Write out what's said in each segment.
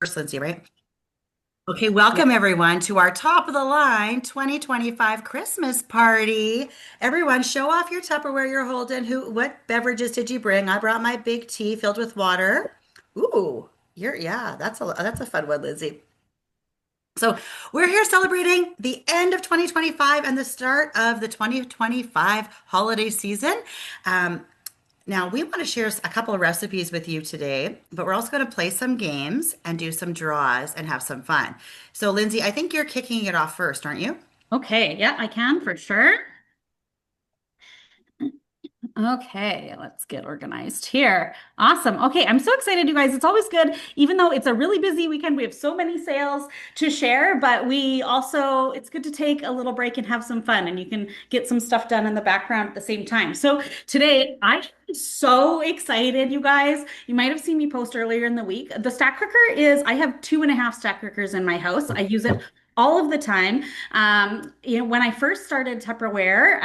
First, Lindsay, right? Okay, welcome everyone to our top of the line 2025 Christmas party. Everyone, show off your Tupperware you're holding. What beverages did you bring? I brought my big tea filled with water. Ooh, yeah, that's a fun one, Lindsay. So we're here celebrating the end of 2025 and the start of the 2025 holiday season. Um, Now, we want to share a couple of recipes with you today, but we're also going to play some games and do some draws and have some fun. So, Lindsay, I think you're kicking it off first, aren't you? Okay, yeah, I can for sure. Okay, let's get organized here. Awesome. Okay, I'm so excited, you guys. It's always good, even though it's a really busy weekend. We have so many sales to share, but it's good to take a little break and have some fun, and you can get some stuff done in the background at the same time. So today, I'm so excited, you guys. You might have seen me post earlier in the week. I have two and a half stack cookers in my house. I use it all of the time. When I first started Tupperware,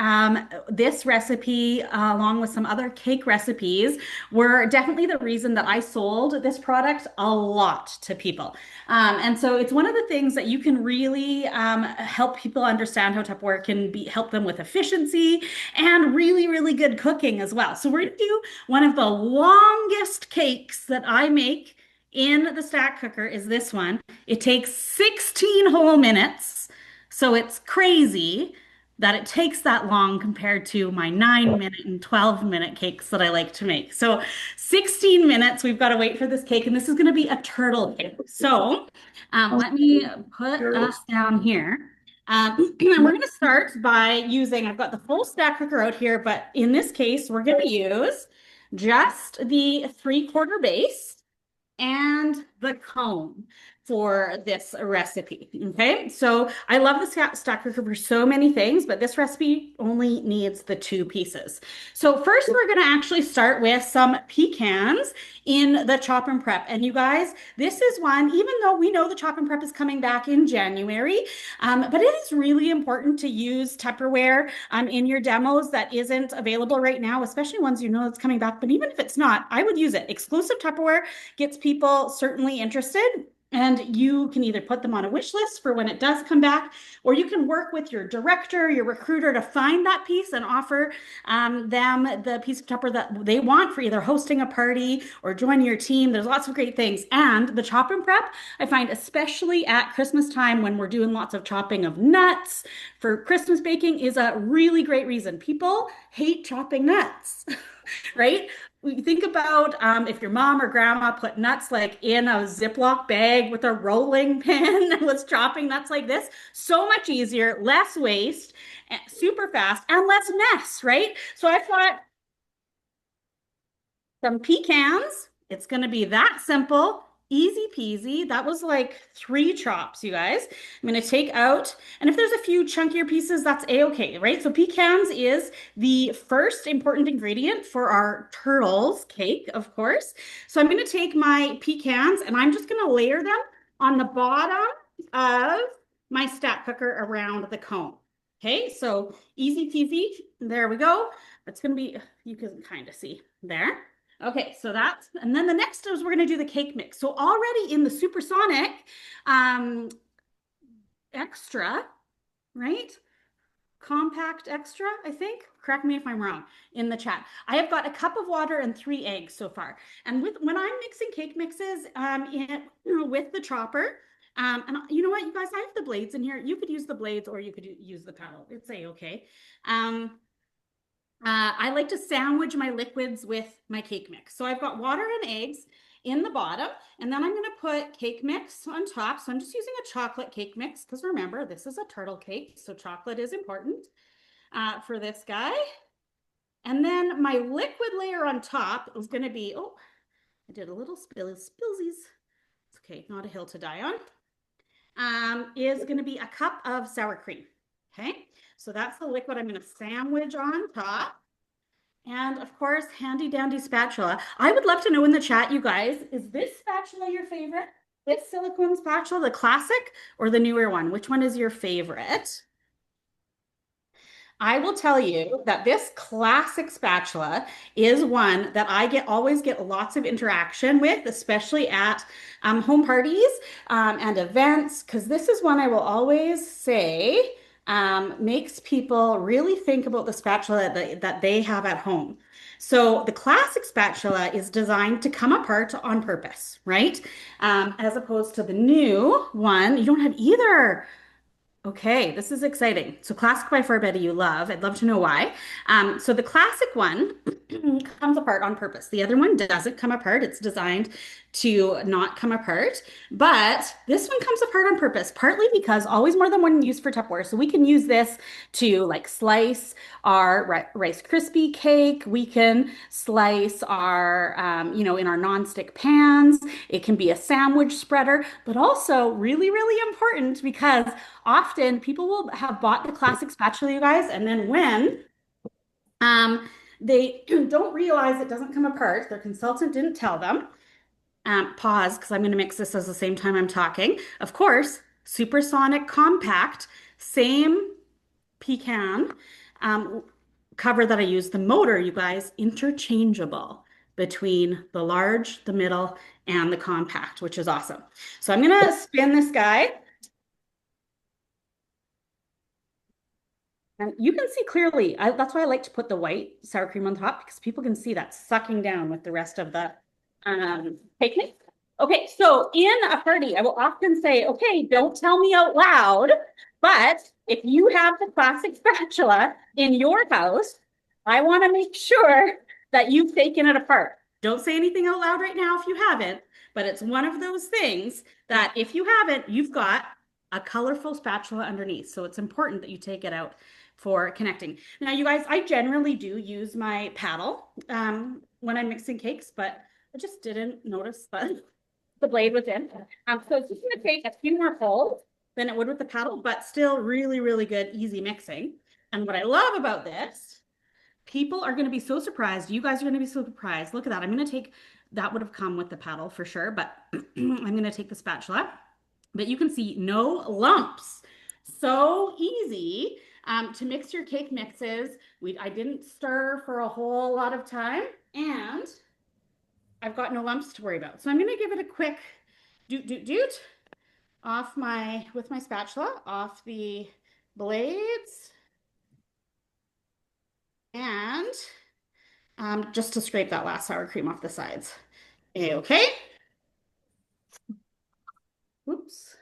this recipe, along with some other cake recipes, were definitely the reason that I sold this product a lot to people. And so it's one of the things that you can really help people understand how Tupperware can help them with efficiency and really, really good cooking as well. So we're going to do one of the longest cakes that I make in the stack cooker is this one. It takes 16 whole minutes. So it's crazy that it takes that long compared to my 9 minute and 12-minute cakes that I like to make. So 16 minutes, we've got to wait for this cake, and this is going to be a turtle cake. So let me put us down here. And we're going to start by I've got the full stack cooker out here, but in this case, we're going to use just the 3/4 base and the cone for this recipe. Okay, so I love the stack cooker for so many things, but this recipe only needs the two pieces. So first, we're going to actually start with some pecans in the chop and prep. And you guys, this is one, even though we know the chop and prep is coming back in January, but it is really important to use Tupperware in your demos that isn't available right now, especially ones you know that's coming back. But even if it's not, I would use it. Exclusive Tupperware gets people certainly interested. And you can either put them on a wish list for when it does come back, or you can work with your director, your recruiter to find that piece and offer them the piece of Tupper that they want for either hosting a party or joining your team. There's lots of great things. And the chop and prep, I find, especially at Christmas time when we're doing lots of chopping of nuts for Christmas baking, is a really great reason. People hate chopping nuts. Right? We think about if your mom or grandma put nuts like in a Ziploc bag with a rolling pin and was chopping nuts like this, so much easier, less waste, super fast, and less mess, right? So I thought some pecans. It's going to be that simple, easy peasy. That was like three chops, you guys. I'm going to take out, and if there's a few chunkier pieces, that's a-okay, right? So pecans is the first important ingredient for our turtles cake, of course. So I'm going to take my pecans and I'm just going to layer them on the bottom of my stack cooker around the cone. Okay, so easy peasy. There we go. That's going to be, you can kind of see there. Okay, so and then the next is we're going to do the cake mix. So already in the supersonic um, extra, right? Compact extra, I think. Correct me if I'm wrong in the chat. I have got a cup of water and 3 eggs so far. And when I'm mixing cake mixes with the chopper, and you know what, you guys, I have the blades in here. You could use the blades or you could use the paddle. It's a-okay. I like to sandwich my liquids with my cake mix. So I've got water and eggs in the bottom, and then I'm going to put cake mix on top. So I'm just using a chocolate cake mix because remember, this is a turtle cake, so chocolate is important for this guy. And then my liquid layer on top is going to be, oh, I did a little spillsies. It's okay, not a hill to die on. Is going to be a cup of sour cream. Okay, so that's the liquid I'm going to sandwich on top. And of course, handy dandy spatula. I would love to know in the chat, you guys, is this spatula your favorite? This silicone spatula, the classic or the newer one? Which one is your favorite? I will tell you that this classic spatula is one that I get always get lots of interaction with, especially at home parties and events, because this is one I will always say makes people really think about the spatula that they have at home. So the classic spatula is designed to come apart on purpose, right? As opposed to the new one, you don't have either. Okay, this is exciting. So classic by far Betty you love. I'd love to know why. So the classic one comes apart on purpose. The other one doesn't come apart. It's designed to not come apart. But this one comes apart on purpose, partly because always more than one use for Tupperware. So we can use this to like slice our Rice Krispie cake. We can slice our, in our nonstick pans. It can be a sandwich spreader, but also really, really important because often people will have bought the classic spatula, you guys, and then when they don't realize it doesn't come apart, their consultant didn't tell them. Pause, because I'm going to mix this at the same time I'm talking. Of course, supersonic compact, same pecan um, cover that I use. The motor, you guys, interchangeable between the large, the middle, and the compact, which is awesome. So I'm going to spin this guy. And you can see clearly. That's why I like to put the white sour cream on top because people can see that sucking down with the rest of the cake mix. Okay, so in a party, I will often say, okay, don't tell me out loud, but if you have the classic spatula in your house, I want to make sure that you've taken it apart. Don't say anything out loud right now if you haven't, but it's one of those things that if you haven't, you've got a colorful spatula underneath. So it's important that you take it out for connecting. Now, you guys, I generally do use my paddle when I'm mixing cakes, but I just didn't notice that the blade was in. So it's just gonna take a few more pulls than it would with the paddle, but still really, really good, easy mixing. And what I love about this, people are gonna be so surprised. You guys are gonna be so surprised. Look at that. I'm gonna take, that would have come with the paddle for sure, but I'm gonna take the spatula. But you can see no lumps. So easy to mix your cake mixes. I didn't stir for a whole lot of time, and I've got no lumps to worry about. So I'm going to give it a quick doot doot doot off with my spatula off the blades, and just to scrape that last sour cream off the sides. Okay. Oops.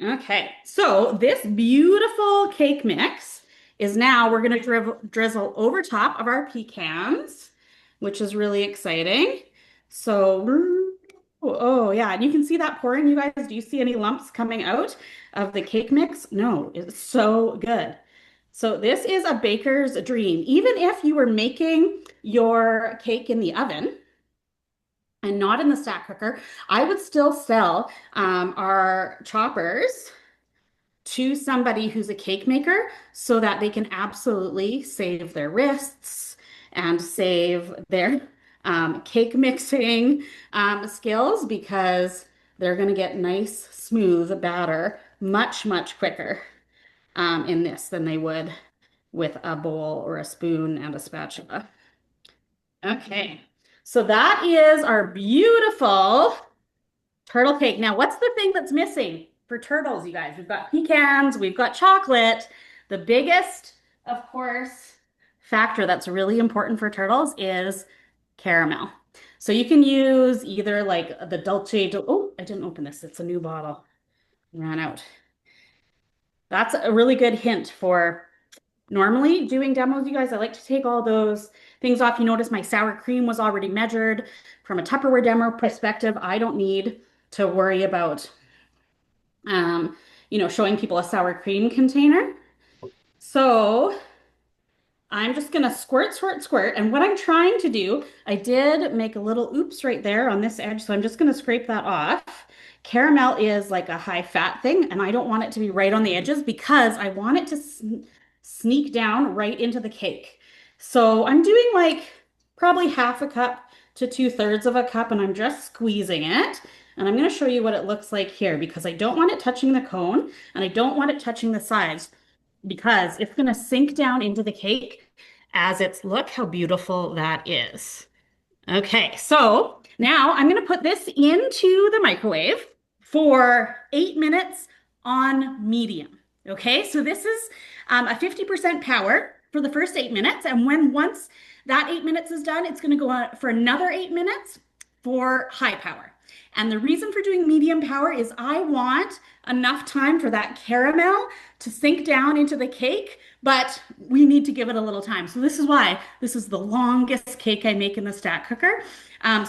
Okay, so this beautiful cake mix is now we're going to drizzle over top of our pecans, which is really exciting. So, oh yeah, and you can see that pouring, you guys. Do you see any lumps coming out of the cake mix? No, it's so good. So this is a baker's dream. Even if you were making your cake in the oven, and not in the stack cooker, I would still sell our choppers to somebody who's a cake maker so that they can absolutely save their wrists and save their cake mixing skills because they're going to get nice, smooth batter much, much quicker in this than they would with a bowl or a spoon and a spatula. Okay, so that is our beautiful turtle cake. Now, what's the thing that's missing for turtles, you guys? We've got pecans, we've got chocolate. The biggest, of course, factor that's really important for turtles is caramel. So you can use either like the oh, I didn't open this. It's a new bottle. Ran out. That's a really good hint for normally doing demos, you guys. I like to take all those things off. You notice my sour cream was already measured. From a Tupperware demo perspective, I don't need to worry about showing people a sour cream container. So I'm just gonna squirt, squirt, squirt. And what I'm trying to do, I did make a little oops right there on this edge. So I'm just gonna scrape that off. Caramel is like a high fat thing, and I don't want it to be right on the edges because I want it to sneak down right into the cake. So I'm doing like probably half a cup to 2/3 of a cup, and I'm just squeezing it. And I'm going to show you what it looks like here because I don't want it touching the cone and I don't want it touching the sides. because it's going to sink down into the cake as it's, look how beautiful that is. Okay, so now I'm going to put this into the microwave for 8 minutes on medium. Okay, so this is a 50% power for the first 8 minutes. And when once that 8 minutes is done, it's going to go on for another 8 minutes for high power. And the reason for doing medium power is I want enough time for that caramel to sink down into the cake, but we need to give it a little time. So this is why this is the longest cake I make in the stack cooker.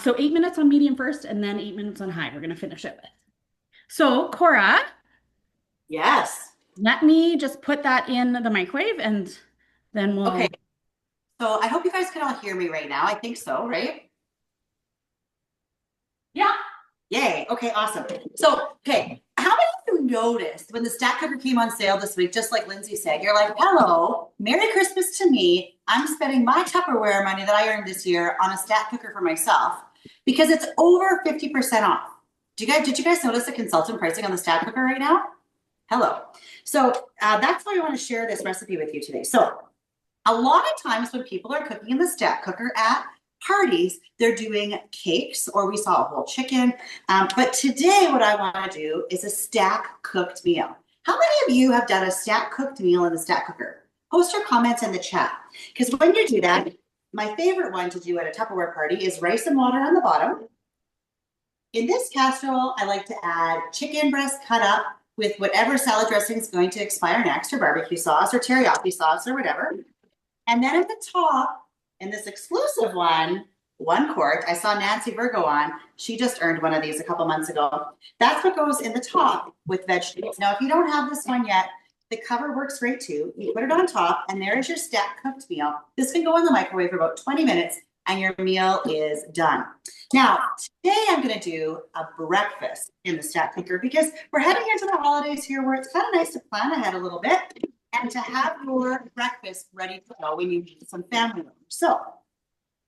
So 8 minutes on medium first, and then 8 minutes on high. We're going to finish it with. So Cora, Yes. let me just put that in the microwave, and then Okay. we'll. So I hope you guys can all hear me right now. I think so, right? Yeah. Yay. Okay, awesome. So, okay, how many of you noticed when the stack cooker came on sale this week, just like Lindsay said, you're like, hello, Merry Christmas to me. I'm spending my Tupperware money that I earned this year on a stack cooker for myself because it's over 50% off. Did you guys notice the consultant pricing on the stack cooker right now? Hello. So that's why I want to share this recipe with you today. So a lot of times when people are cooking in the stack cooker at parties, they're doing cakes or we saw a whole chicken. But today what I want to do is a stack cooked meal. How many of you have done a stack cooked meal in the stack cooker? Post your comments in the chat. Because when you do that, my favorite one to do at a Tupperware party is rice and water on the bottom. In this casserole, I like to add chicken breast cut up with whatever salad dressing is going to expire next, or barbecue sauce, or teriyaki sauce, or whatever. And then at the top, in this exclusive one quart, I saw Nancy Virgo on. She just earned one of these a couple months ago. That's what goes in the top with vegetables. Now, if you don't have this one yet, the cover works great too. You put it on top, and there is your stack cooked meal. This can go in the microwave for about 20 minutes, and your meal is done. Now, today I'm going to do a breakfast in the stack cooker because we're heading into the holidays here where it's kind of nice to plan ahead a little bit and to have your breakfast ready to go when you meet some family members. So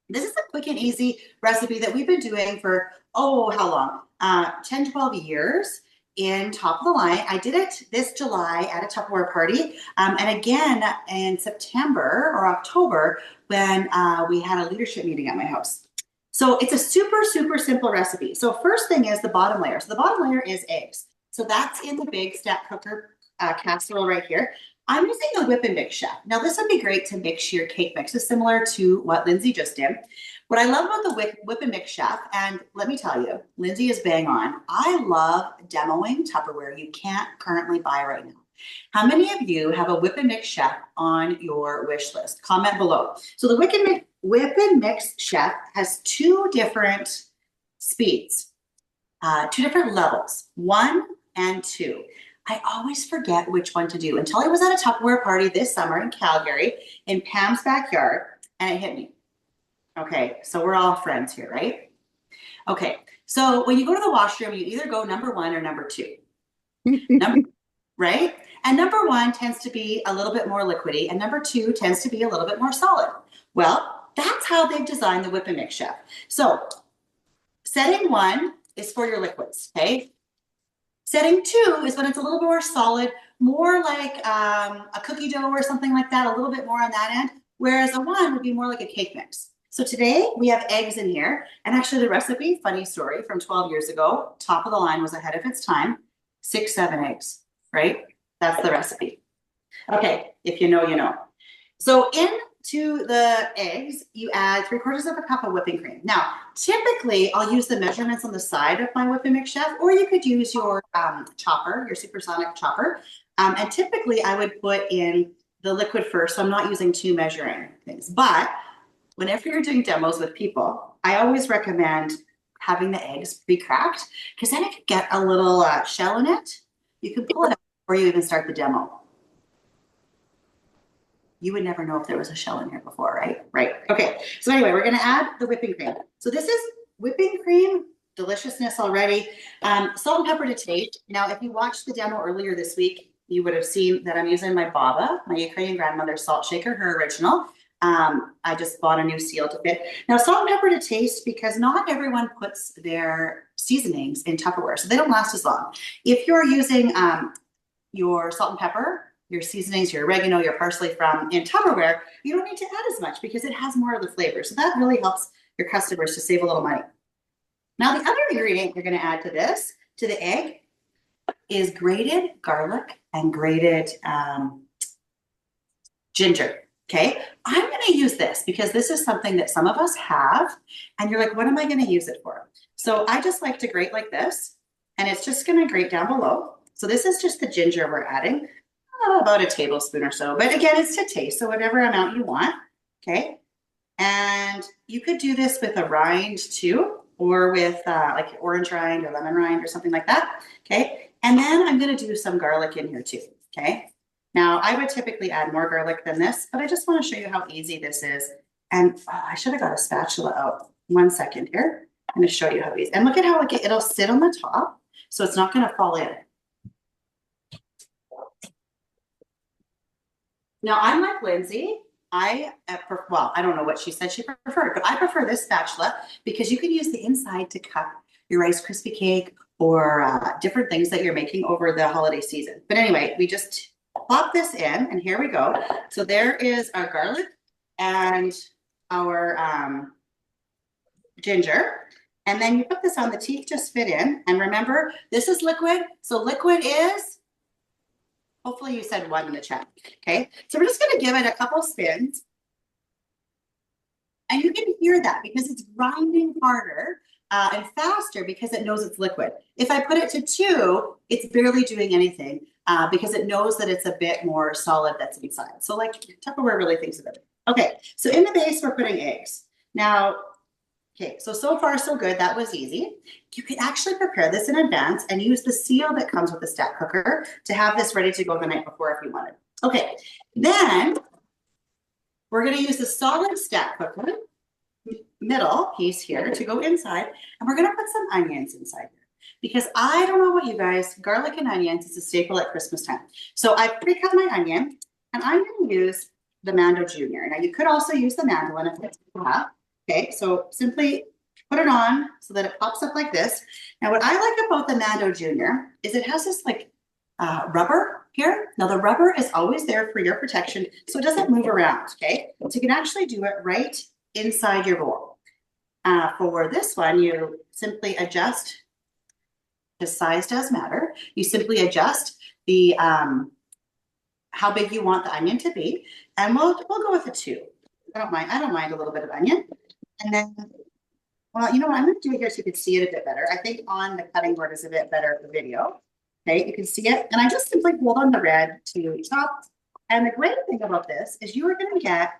this is a quick and easy recipe that we've been doing for, oh, how long? 10, 12 years in Top of the Line. I did it this July at a Tupperware party. And again in September or October when we had a leadership meeting at my house. So it's a super, super simple recipe. So first thing is the bottom layer. So the bottom layer is eggs. So that's in the big stack cooker casserole right here. I'm using the Whip and Mix Chef. Now this would be great to mix your cake mixes similar to what Lindsay just did. What I love about the Whip and Mix Chef, and let me tell you, Lindsay is bang on. I love demoing Tupperware you can't currently buy right now. How many of you have a Whip and Mix Chef on your wish list? Comment below. So the Whip and Mix Chef has two different speeds, two different levels, 1 and 2. I always forget which one to do until I was at a Tupperware party this summer in Calgary in Pam's backyard, and it hit me. Okay, so we're all friends here, right? Okay, so when you go to the washroom, you either go number 1 or number 2. Right? And number 1 tends to be a little bit more liquidy, and number 2 tends to be a little bit more solid. Well, that's how they've designed the Whip and Mix Chef. So setting 1 is for your liquids, okay? Setting 2 is when it's a little more solid, more like a cookie dough or something like that, a little bit more on that end, whereas a 1 would be more like a cake mix. So today we have eggs in here, and actually the recipe, funny story, from 12 years ago, Top of the Line was ahead of its time, 6, 7 eggs, right? That's the recipe. Okay, if you know, you know. So into the eggs, you add 3/4 of a cup of whipping cream. Now, typically, I'll use the measurements on the side of my Whip and Mix Chef, or you could use your chopper, your supersonic chopper. And typically, I would put in the liquid first, so I'm not using 2 measuring things. But whenever you're doing demos with people, I always recommend having the eggs pre-cracked, because then it could get a little shell in it. You can pull it out before you even start the demo. You would never know if there was a shell in here before, right? Right. Okay. So anyway, we're going to add the whipping cream. So this is whipping cream, deliciousness already. Salt and pepper to taste. Now, if you watched the demo earlier this week, you would have seen that I'm using my Baba, my Ukrainian grandmother's salt shaker, her original. I just bought a new seal to fit. Now, salt and pepper to taste, because not everyone puts their seasonings in Tupperware, so they don't last as long. If you're using your salt and pepper, your seasonings, your oregano, your parsley from in Tupperware, you don't need to add as much because it has more of the flavor. So that really helps your customers to save a little money. Now, the other ingredient you're going to add to this, to the egg, is grated garlic and grated ginger. Okay, I'm going to use this because this is something that some of us have, and you're like, what am I going to use it for? So I just like to grate like this, and it's just going to grate down below. So this is just the ginger we're adding, about a tablespoon or so. But again, it's to taste, so whatever amount you want. Okay, and you could do this with a rind too, or with like orange rind or lemon rind or something like that. Okay, and then I'm going to do some garlic in here too. Okay. Now, I would typically add more garlic than this, but I just want to show you how easy this is. And I should have got a spatula out. 1 second here. I'm going to show you how easy. And look at how it'll sit on the top, so it's not going to fall in. Now, I'm like Lindsay. Well, I don't know what she said she preferred, but I prefer this spatula because you can use the inside to cut your Rice Krispie cake or different things that you're making over the holiday season. But anyway, we just pop this in, and here we go. So there is our garlic and our ginger. And then you put this on, the teeth just fit in. And remember, this is liquid. So liquid is, hopefully you said 1 in the chat. Okay, so we're just going to give it a couple spins. And you can hear that because it's grinding harder and faster because it knows it's liquid. If I put it to 2, it's barely doing anything because it knows that it's a bit more solid that's inside. So like Tupperware really thinks of it. Okay, so in the base, we're putting eggs. Now, okay, so far so good. That was easy. You could actually prepare this in advance and use the seal that comes with the stack cooker to have this ready to go the night before if you wanted. Okay, then we're going to use the solid stack cooker middle piece here to go inside, and we're going to put some onions inside here because I don't know about you guys, garlic and onions is a staple at Christmas time. So I pre-cut my onion, and I'm going to use the Mando Junior. Now you could also use the mandolin if it's up. Okay, so simply put it on so that it pops up like this. Now what I like about the Mando Junior is it has this like rubber here. Now the rubber is always there for your protection, so it doesn't move around. Okay, so you can actually do it right inside your bowl. For this one, you simply adjust, the size does matter. You simply adjust the how big you want the onion to be, and we'll go with a 2. I don't mind a little bit of onion. And then, well, you know what? I'm going to do it here so you can see it a bit better. I think on the cutting board is a bit better for the video. Okay, you can see it. And I just simply hold on the red to chop. And the great thing about this is you are going to get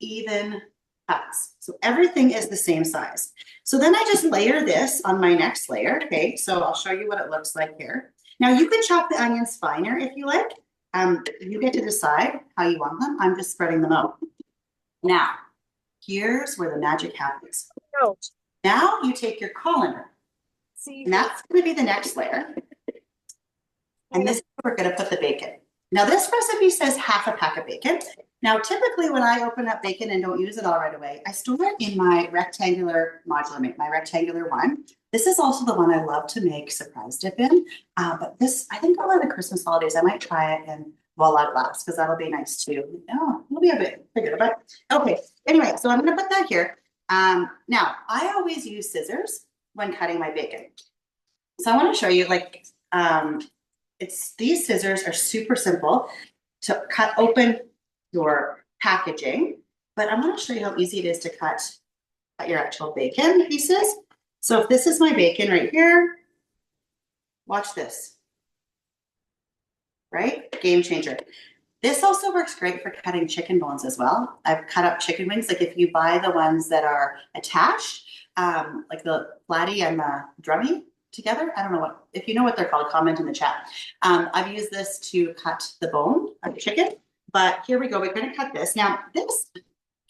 even cuts. So everything is the same size. So then I just layer this on my next layer. Okay, so I'll show you what it looks like here. Now you could chop the onions finer if you like. You get to decide how you want them. I'm just spreading them out. Now, here's where the magic happens. Oh. Now you take your colander, and that's going to be the next layer. And this is where we're going to put the bacon. Now this recipe says half a pack of bacon. Now typically when I open up bacon and don't use it all right away, I store it in my rectangular modular mate, my rectangular one. This is also the one I love to make surprise dip in. But this, I think over the Christmas holidays, I might try it in Voila glass because that'll be nice too. Oh, it'll be a bit bigger, but okay. Anyway, so I'm going to put that here. Now I always use scissors when cutting my bacon. So I want to show you like, these scissors are super simple to cut open your packaging, but I'm going to show you how easy it is to cut your actual bacon pieces. So if this is my bacon right here, watch this, right? Game changer. This also works great for cutting chicken bones as well. I've cut up chicken wings. Like if you buy the ones that are attached, like the flatty and the drummy together. I don't know what, if you know what they're called, comment in the chat. I've used this to cut the bone of the chicken, but here we go. We're going to cut this. Now this,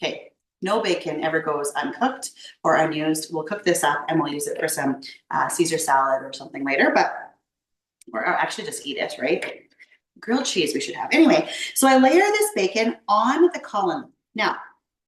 okay, no bacon ever goes uncooked or unused. We'll cook this up and we'll use it for some Caesar salad or something later, but, or actually just eat it, right? Grilled cheese we should have. Anyway, so I layer this bacon on the colander. Now,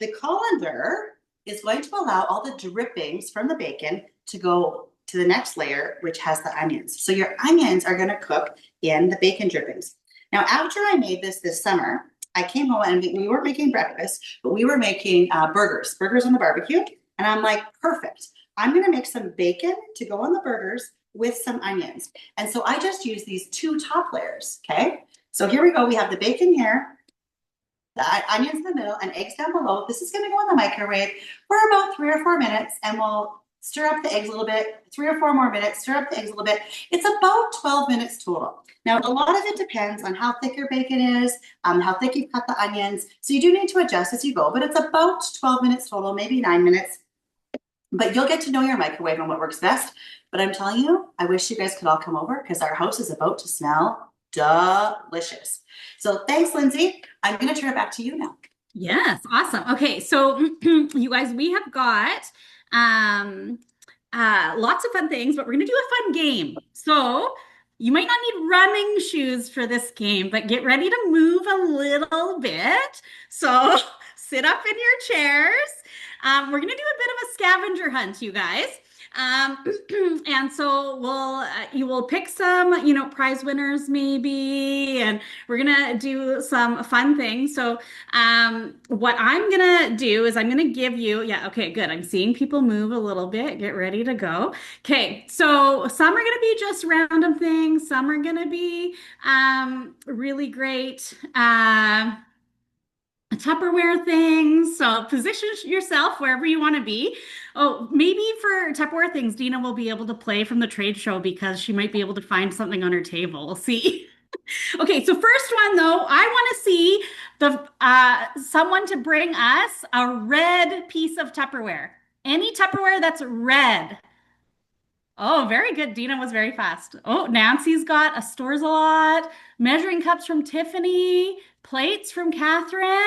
the colander is going to allow all the drippings from the bacon to go to the next layer, which has the onions. So your onions are going to cook in the bacon drippings. Now, after I made this summer, I came home and we weren't making breakfast, but we were making burgers on the barbecue. And I'm like, perfect. I'm going to make some bacon to go on the burgers with some onions. And so I just use these two top layers. Okay. So here we go. We have the bacon here, the onions in the middle, and eggs down below. This is going to go in the microwave for about 3 or 4 minutes, and we'll stir up the eggs a little bit, 3 or 4 more minutes, stir up the eggs a little bit. It's about 12 minutes total. Now, a lot of it depends on how thick your bacon is, how thick you cut the onions. So you do need to adjust as you go, but it's about 12 minutes total, maybe 9 minutes. But you'll get to know your microwave and what works best. But I'm telling you, I wish you guys could all come over because our house is about to smell delicious. So thanks, Lindsay. I'm going to turn it back to you now. Yes, awesome. Okay, so you guys, we have got um lots of fun things, but we're gonna do a fun game. So you might not need running shoes for this game, but get ready to move a little bit. So sit up in your chairs. We're gonna do a bit of a scavenger hunt, you guys. Um, and so you will pick some, prize winners maybe, and we're gonna do some fun things. So what I'm gonna do is I'm gonna give you, yeah, okay, good. I'm seeing people move a little bit. Get ready to go. Okay, so some are gonna be just random things, some are gonna be really great. Tupperware things. So position yourself wherever you want to be. Oh, maybe for Tupperware things, Dina will be able to play from the trade show because she might be able to find something on her table. We'll see. Okay, so first one though, I want to see the someone to bring us a red piece of Tupperware. Any Tupperware that's red. Oh, very good. Dina was very fast. Oh, Nancy's got a Stores a Lot, measuring cups from Tiffany, plates from Catherine.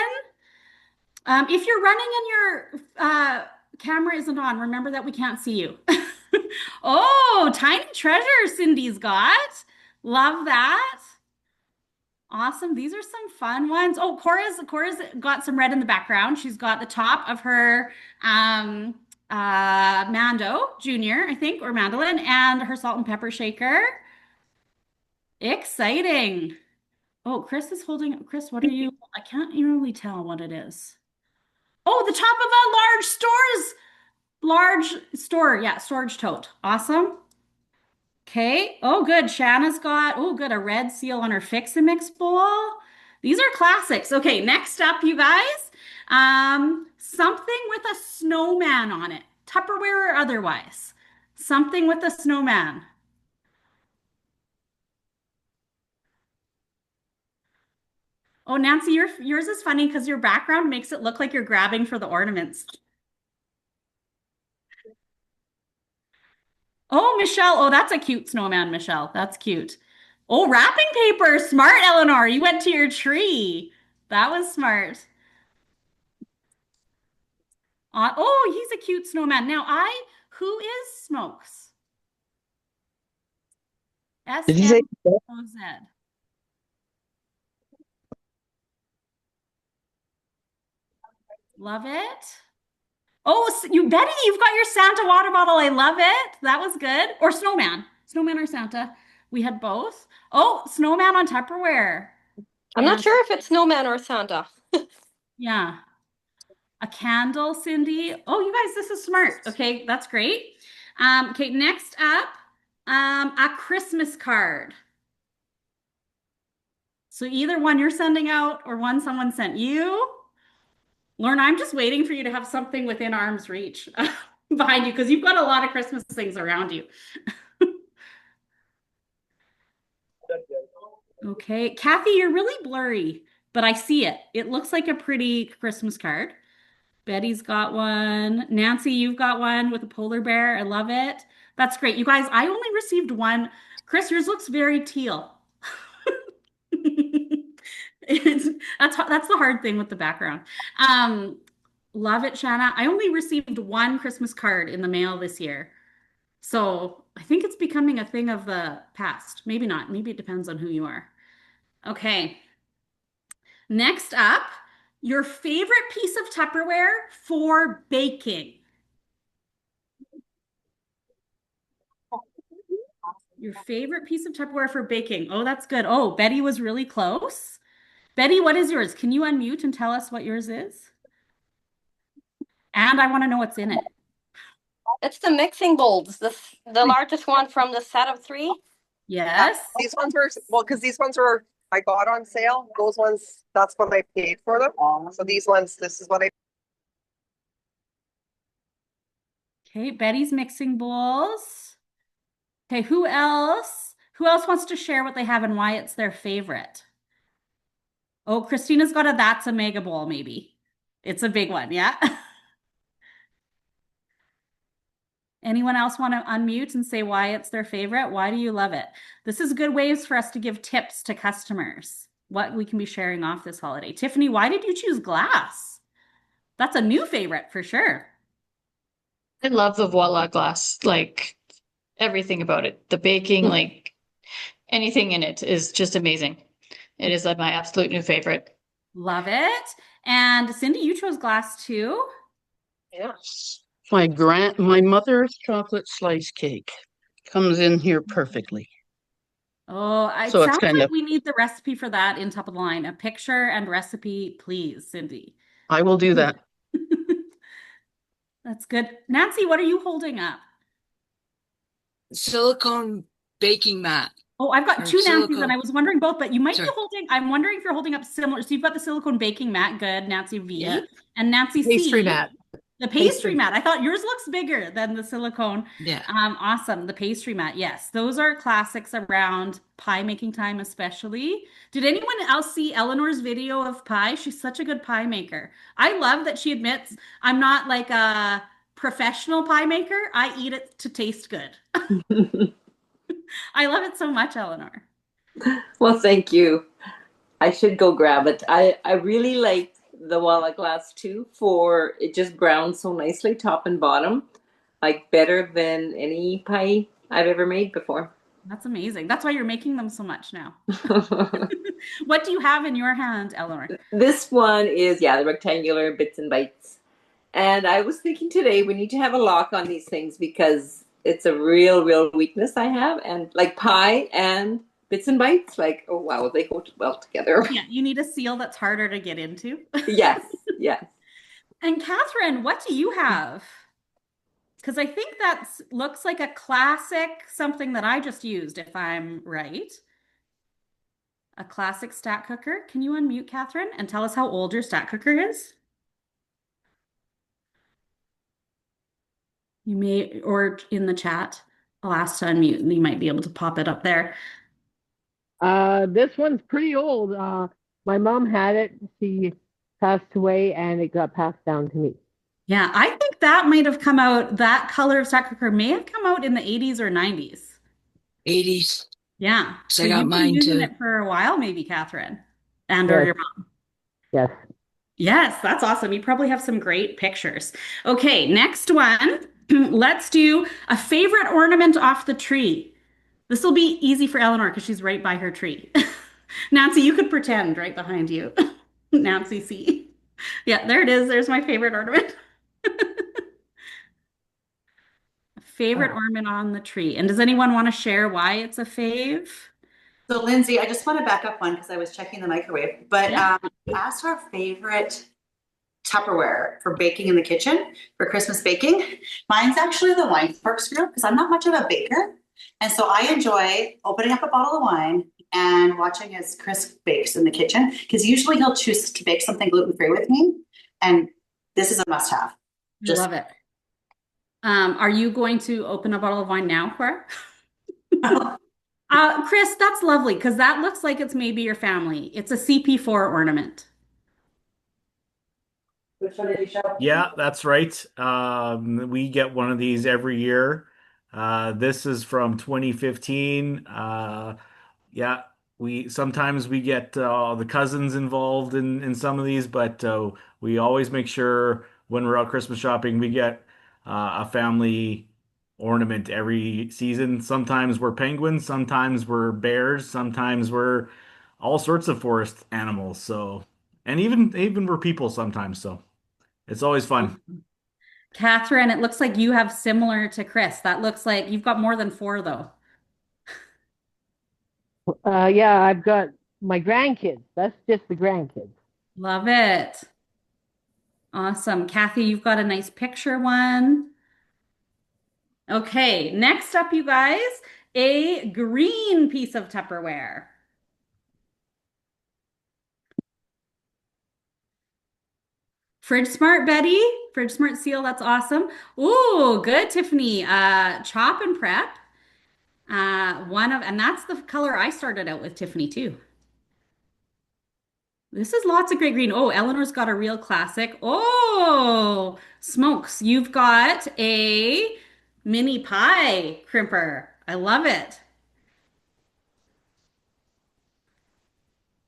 If you're running and your camera isn't on, remember that we can't see you. Oh, tiny treasure Cindy's got. Love that. Awesome. These are some fun ones. Oh, Cora's got some red in the background. She's got the top of her Mando Junior, I think, or Mandolin, and her salt and pepper shaker. Exciting. Oh, Chris is holding. Chris, what are you? I can't even really tell what it is. Oh, the top of a large store. Yeah, storage tote. Awesome. Okay. Oh, good. Shanna's got, oh, good, a red seal on her Fix and Mix bowl. These are classics. Okay, next up, you guys. Something with a snowman on it, Tupperware or otherwise. Something with a snowman. Oh, Nancy, yours is funny because your background makes it look like you're grabbing for the ornaments. Oh, Michelle. Oh, that's a cute snowman, Michelle. That's cute. Oh, wrapping paper. Smart, Eleanor. You went to your tree. That was smart. Oh, he's a cute snowman. Who is Smokes? Did you say SMOZ. Love it. Oh, Betty, you've got your Santa water bottle. I love it. That was good. Or snowman. Snowman or Santa. We had both. Oh, snowman on Tupperware. I'm not And sure if it's snowman or Santa. yeah. A candle, Cindy. Oh, you guys, this is smart. Okay, that's great. Okay, next up, a Christmas card. So either one you're sending out or one someone sent you. Lauren, I'm just waiting for you to have something within arm's reach behind you because you've got a lot of Christmas things around you. Okay, Kathy, you're really blurry, but I see it. It looks like a pretty Christmas card. Betty's got one. Nancy, you've got one with a polar bear. I love it. That's great. You guys, I only received one. Chris, yours looks very teal. It's, that's the hard thing with the background. Um, love it, Shanna. I only received one Christmas card in the mail this year. So I think it's becoming a thing of the past. Maybe not. Maybe it depends on who you are. Okay. Next up, your favorite piece of Tupperware for baking. Your favorite piece of Tupperware for baking. Oh, that's good. Oh, Betty was really close. Betty, what is yours? Can you unmute and tell us what yours is? And I want to know what's in it. It's the mixing bowls, the largest one from the set of three. Yes. These ones were, well, because these ones were, I got on sale. Those ones, that's what I paid for them. So these ones, this is what I, Okay, Betty's mixing bowls. Okay, who else? Who else wants to share what they have and why it's their favorite? Oh, Christina's got a that's a mega bowl, maybe. It's a big one, yeah. Anyone else want to unmute and say why it's their favorite? Why do you love it? This is good ways for us to give tips to customers, what we can be sharing off this holiday. Tiffany, why did you choose glass? That's a new favorite for sure. I love the Voila glass, like everything about it. The baking, like anything in it is just amazing. It is my absolute new favorite. Love it. And Cindy, you chose glass too? Yes. My mother's chocolate slice cake comes in here perfectly. Oh, it So it's sounds kind like of, we need the recipe for that in top of the line. A picture and recipe, please, Cindy. I will do that. That's good. Nancy, what are you holding up? Silicone baking mat Oh, I've got or two Nancy's and silicone. I was wondering both, but you might be Sorry. holding, I'm wondering if you're holding up similar. So you've got the silicone baking mat, good, Nancy Yeah. V, and Nancy Pastry C. mat. The pastry mat. I thought yours looks bigger than the silicone. Yeah. Awesome. The pastry mat. Yes, those are classics around pie making time, especially. Did anyone else see Eleanor's video of pie? She's such a good pie maker. I love that she admits I'm not like a professional pie maker. I eat it to taste good. I love it so much, Eleanor. Well, thank you. I should go grab it. I really like the Walla glass too, for it just browns so nicely, top and bottom, like better than any pie I've ever made before. That's amazing. That's why you're making them so much now. What do you have in your hand, Eleanor? This one is, yeah, the rectangular bits and bytes. And I was thinking today we need to have a lock on these things because it's a real weakness I have. And like pie and bits and bytes, like, oh wow, they go well together. Yeah, you need a seal that's harder to get into. Yes, yes. And Catherine, what do you have? Because I think that looks like a classic, something that I just used, if I'm right. A classic stat cooker. Can you unmute, Catherine, and tell us how old your stat cooker is? You may, or in the chat, I'll ask to unmute and you might be able to pop it up there. This one's pretty old. My mom had it. She passed away and it got passed down to me. Yeah, I think that might have come out, that color of stat cooker may have come out in the 80s or 90s. 80s. Yeah. So So I got you've been mine using too. it for a while, maybe, Catherine, and or Yes. your mom. Yes. Yes, that's awesome. You probably have some great pictures. Okay, next one. Let's do a favorite ornament off the tree. This will be easy for Eleanor because she's right by her tree. Nancy, you could pretend right behind you. Nancy C. Yeah, there it is. There's my favorite ornament. Favorite ornament on the tree. And does anyone want to share why it's a fave? So Lindsay, I just want to back up one because I was checking the microwave, but Yeah. you asked our favorite Tupperware for baking in the kitchen for Christmas baking. Mine's actually the wine corkscrew because I'm not much of a baker. And so I enjoy opening up a bottle of wine and watching as Chris bakes in the kitchen because usually he'll choose to bake something gluten-free with me. And this is a must-have. Just Love it. Are you going to open a bottle of wine now, Cora? Chris, that's lovely because that looks like it's maybe your family. It's a CP4 ornament. which one did you show? Yeah, that's right. We get one of these every year. This is from 2015. Yeah, we sometimes we get the cousins involved in some of these, but we always make sure when we're out Christmas shopping, we get a family ornament every season. Sometimes we're penguins, sometimes we're bears, sometimes we're all sorts of forest animals. So, and even we're people sometimes. So. It's always fun. Catherine, it looks like you have similar to Chris. That looks like you've got more than four, though. Yeah, I've got my grandkids. That's just the grandkids. Love it. Awesome. Kathy, you've got a nice picture one. Okay, next up, you guys, a green piece of Tupperware. Fridge Smart, Betty. Fridge Smart seal, that's awesome. Ooh, good, Tiffany. Chop and prep. And that's the color I started out with, Tiffany, too. This is lots of great green. Oh, Eleanor's got a real classic. Oh, smokes. You've got a mini pie crimper. I love it.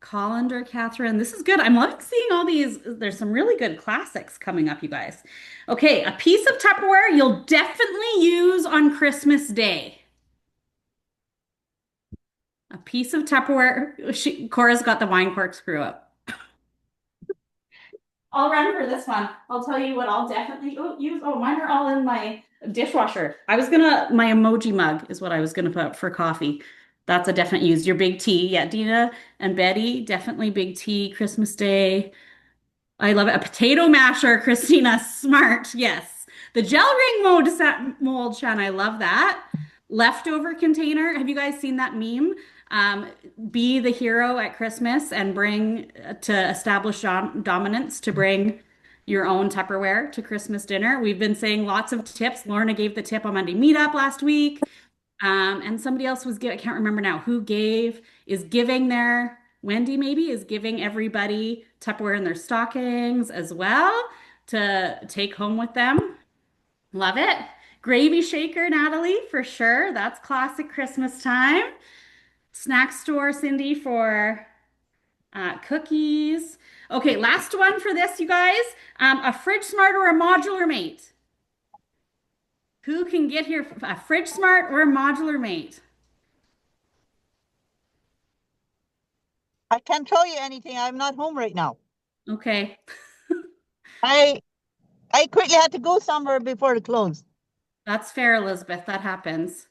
Colander, Catherine. This is good. I'm loving seeing all these. There's some really good classics coming up, you guys. Okay, a piece of Tupperware you'll definitely use on Christmas Day. A piece of Tupperware. Cora's got the wine corkscrew up. I'll run for this one. I'll tell you what I'll definitely use. Oh, mine are all in my dishwasher. My emoji mug is what I was gonna put up for coffee. That's a definite use. Your big tea. Yeah, Dina and Betty, definitely big tea, Christmas Day. I love it. A potato masher, Christina. Smart. Yes. The gel ring mold, Shan. I love that. Leftover container. Have you guys seen that meme? Um, be the hero at Christmas and bring to establish dominance to bring your own Tupperware to Christmas dinner. We've been saying lots of tips. Lorna gave the tip on Monday Meetup last week. And somebody else was giving, I can't remember now who is giving Wendy maybe is giving everybody Tupperware in their stockings as well to take home with them. Love it. Gravy shaker, Natalie, for sure. That's classic Christmas time. Snack store, Cindy, for cookies. Okay, last one for this, you guys. A fridge smart or a modular mate. Who can get here? A fridge smart or a modular mate? I can't tell you anything. I'm not home right now. Okay. I I quickly had to go somewhere before it closed. That's fair, Elizabeth. That happens.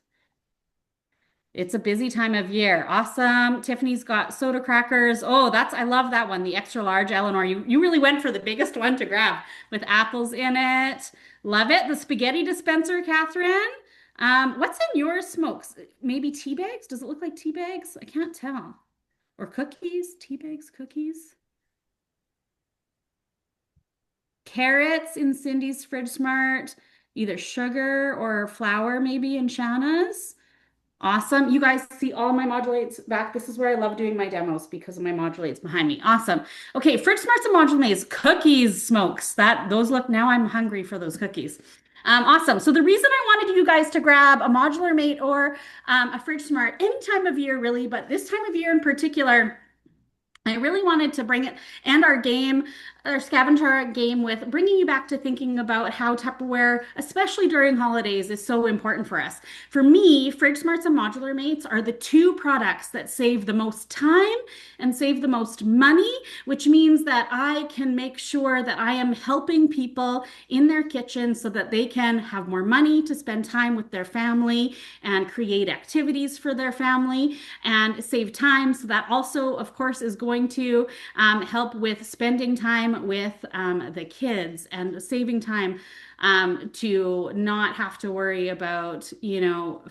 It's a busy time of year. Awesome. Tiffany's got soda crackers. Oh, I love that one. The extra large, Eleanor. You really went for the biggest one to grab with apples in it. Love it. The spaghetti dispenser, Catherine. What's in your smokes? Maybe tea bags? Does it look like tea bags? I can't tell. Or cookies? Tea bags, cookies. Carrots in Cindy's Fridge Smart. Either sugar or flour, maybe in Shanna's. Awesome. You guys see all my modulates back. This is where I love doing my demos because of my modulates behind me. Awesome. Okay, Fridge Smarts and Modulates, cookies, smokes. Those look, now I'm hungry for those cookies. Awesome. So the reason I wanted you guys to grab a modular mate or a Fridge Smart any time of year really, but this time of year in particular, I really wanted to bring it and our scavenger game with bringing you back to thinking about how Tupperware, especially during holidays, is so important for us. For me, Fridge Smarts and Modular Mates are the two products that save the most time and save the most money, which means that I can make sure that I am helping people in their kitchen so that they can have more money to spend time with their family and create activities for their family and save time. So that also, of course, is going to help with spending time with the kids and saving time to not have to worry about,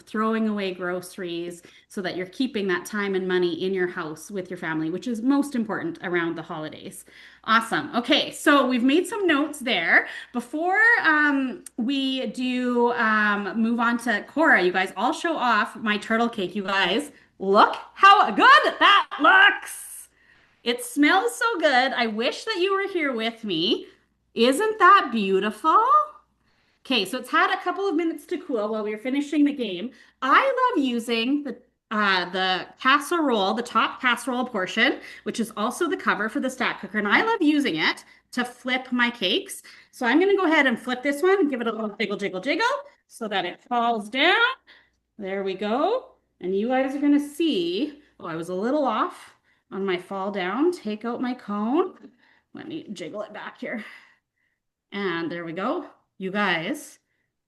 throwing away groceries so that you're keeping that time and money in your house with your family, which is most important around the holidays. Awesome. Okay, so we've made some notes there. Before we do move on to Cora, you guys, I'll show off my turtle cake, you guys. Look how good that looks. It smells so good. I wish that you were here with me. Isn't that beautiful? Okay, so it's had a couple of minutes to cool while we were finishing the game. I love using the casserole, the top casserole portion, which is also the cover for the stack cooker, and I love using it to flip my cakes. So I'm going to go ahead and flip this one and give it a little jiggle, jiggle, jiggle so that it falls down. There we go. And you guys are going to see, oh, I was a little off on my fall down. Take out my cone. Let me jiggle it back here. And there we go. You guys,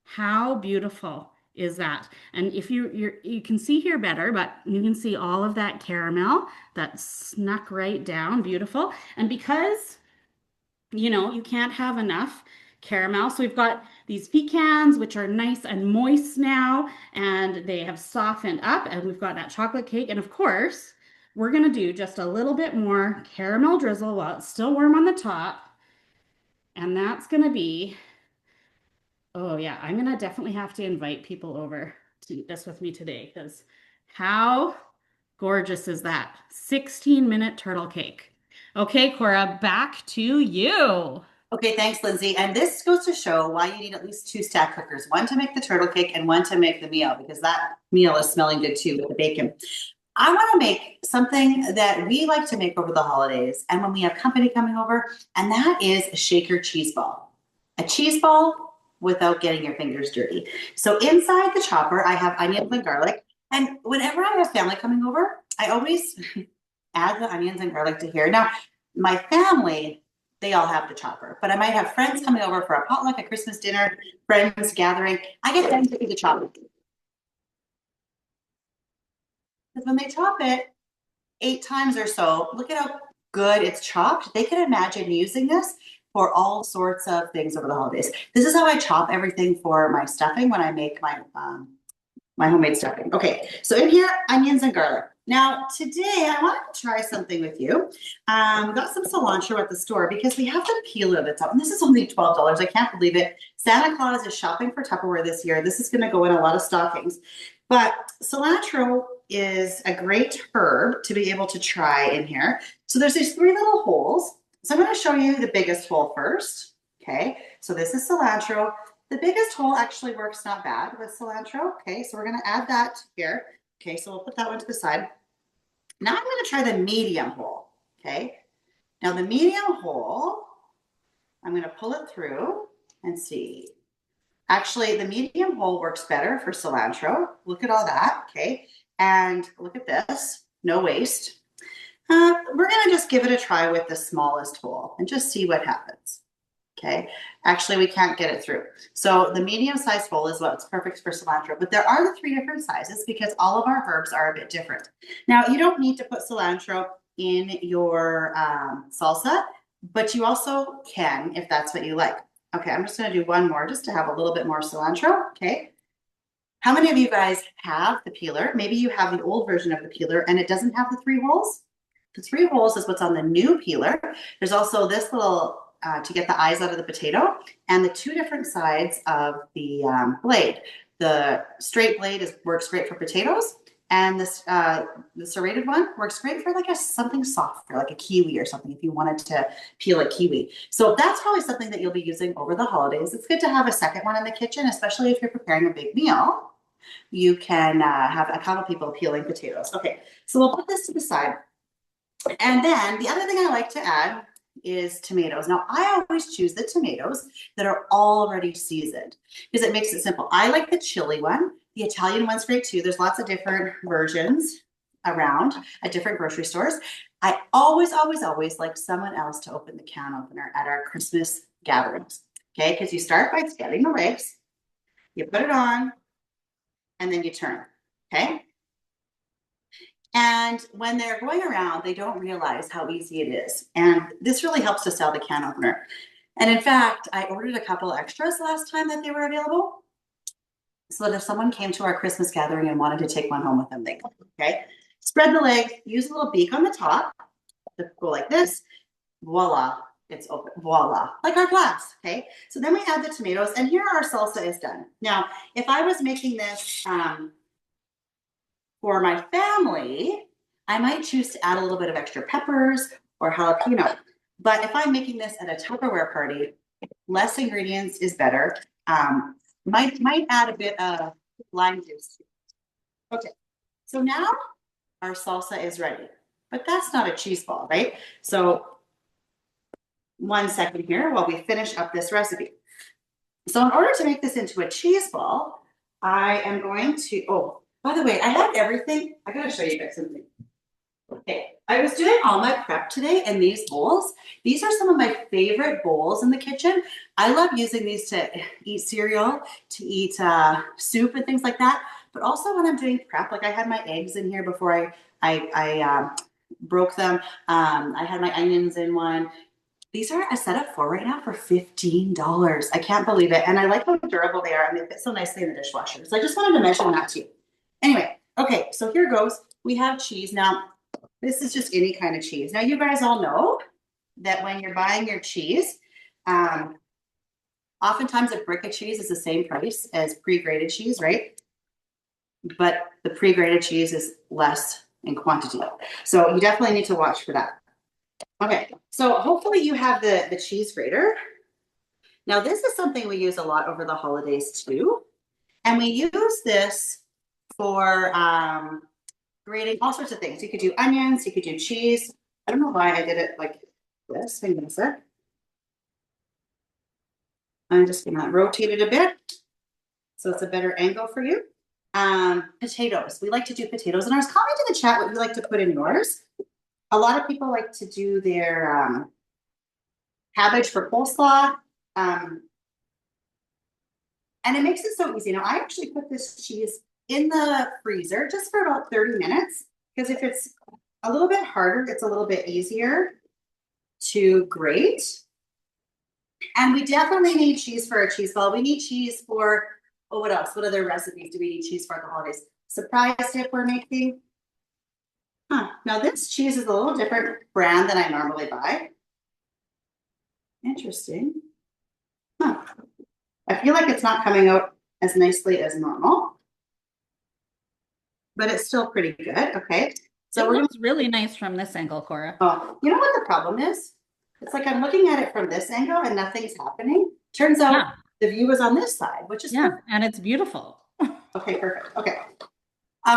how beautiful is that. And if you can see here better, but you can see all of that caramel that snuck right down, beautiful. And because you can't have enough caramel. So we've got these pecans, which are nice and moist now, and they have softened up, and we've got that chocolate cake. And of course, we're gonna do just a little bit more caramel drizzle while it's still warm on the top. And that's gonna be, oh yeah, I'm gonna definitely have to invite people over to eat this with me today because how gorgeous is that? 16-minute turtle cake. Okay, Cora, back to you. Okay, thanks, Lindsay. And this goes to show why you need at least 2 stack cookers, one to make the turtle cake and one to make the meal, because that meal is smelling good too with the bacon. I want to make something that we like to make over the holidays and when we have company coming over, and that is a shaker cheese ball. A cheese ball without getting your fingers dirty. So inside the chopper, I have onions and garlic. And whenever I have family coming over, I always add the onions and garlic to here. Now, my family, they all have the chopper, but I might have friends coming over for a potluck, a Christmas dinner, friends gathering. I get them to do the chopper. Because when they chop it 8 times or so, look at how good it's chopped. They can imagine using this for all sorts of things over the holidays. This is how I chop everything for my stuffing when I make my homemade stuffing. Okay, so in here, onions and garlic. Now, today I want to try something with you. We got some cilantro at the store because we have the peeler that's up, and this is only $12. I can't believe it. Santa Claus is shopping for Tupperware this year. This is going to go in a lot of stockings. But cilantro is a great herb to be able to try in here. So there's these 3 little holes. So I'm going to show you the biggest hole first. Okay, so this is cilantro. The biggest hole actually works not bad with cilantro. Okay, so we're going to add that here. Okay, so we'll put that one to the side. Now I'm going to try the medium hole. Okay, now the medium hole, I'm going to pull it through and see. Actually, the medium hole works better for cilantro. Look at all that. Okay, and look at this. No waste. We're going to just give it a try with the smallest hole and just see what happens. Okay, actually we can't get it through. So the medium-sized hole is what's perfect for cilantro, but there are the 3 different sizes because all of our herbs are a bit different. Now, you don't need to put cilantro in your salsa, but you also can if that's what you like. Okay, I'm just gonna do one more just to have a little bit more cilantro, okay? How many of you guys have the peeler? Maybe you have the old version of the peeler and it doesn't have the 3 holes. The 3 holes is what's on the new peeler. There's also this little to get the eyes out of the potato, and the 2 different sides of the blade. The straight blade works great for potatoes, and this the serrated one works great for like something softer, like a kiwi or something, if you wanted to peel a kiwi. So that's probably something that you'll be using over the holidays. It's good to have a second one in the kitchen, especially if you're preparing a big meal. You can have a couple people peeling potatoes. Okay, so we'll put this to the side. And then the other thing I like to add is tomatoes. Now, I always choose the tomatoes that are already seasoned because it makes it simple. I like the chili one. The Italian one's great too. There's lots of different versions around at different grocery stores. I always, always, always like someone else to open the can opener at our Christmas gatherings. Okay, because you start by getting the legs, you put it on, and then you turn. Okay. And when they're going around, they don't realize how easy it is. And this really helps to sell the can opener. And in fact, I ordered a couple extras last time that they were available, so that if someone came to our Christmas gathering and wanted to take one home with them, they could. Okay. Spread the legs, use a little beak on the top, go like this, voila, it's open, voila, like our glass. Okay. So then we add the tomatoes, and here our salsa is done. Now, if I was making this, for my family, I might choose to add a little bit of extra peppers or jalapeno. But if I'm making this at a Tupperware party, less ingredients is better. Might add a bit of lime juice. Okay, so now our salsa is ready, but that's not a cheese ball, right? So 1 second here while we finish up this recipe. So in order to make this into a cheese ball, I am going to, oh, by the way, I have everything. I gotta show you guys something. Okay, I was doing all my prep today, and these are some of my favorite bowls in the kitchen. I love using these to eat cereal, to eat soup and things like that. But also when I'm doing prep, like I had my eggs in here before I broke them. I had my onions in one. These are a set of 4 right now for $15. I can't believe it. And I like how durable they are, and they fit so nicely in the dishwasher. So I just wanted to mention that to you. Anyway, okay, so here goes. We have cheese. Now, this is just any kind of cheese. Now, you guys all know that when you're buying your cheese, oftentimes a brick of cheese is the same price as pre-grated cheese, right? But the pre-grated cheese is less in quantity. So you definitely need to watch for that. Okay, so hopefully you have the cheese grater. Now, this is something we use a lot over the holidays too. And we use this for grating all sorts of things. You could do onions, you could do cheese. I don't know why I did it like this. Hang on a sec. I'm just gonna rotate it a bit so it's a better angle for you. Potatoes. We like to do potatoes. And I was commenting in the chat what you like to put in yours. A lot of people like to do their cabbage for coleslaw. And it makes it so easy. Now, I actually put this cheese in the freezer just for about 30 minutes, because if it's a little bit harder, it's a little bit easier to grate. And we definitely need cheese for a cheese ball. We need cheese for, oh, what else? What other recipes do we need cheese for at the holidays? Surprise dip we're making. Now this cheese is a little different brand than I normally buy. Interesting. I feel like it's not coming out as nicely as normal, but it's still pretty good. Okay. So it looks really nice from this angle, Cora. Oh, you know what the problem is? It's like I'm looking at it from this angle and nothing's happening. Turns out the view is on this side, which is perfect. And it's beautiful. Okay, perfect. Okay.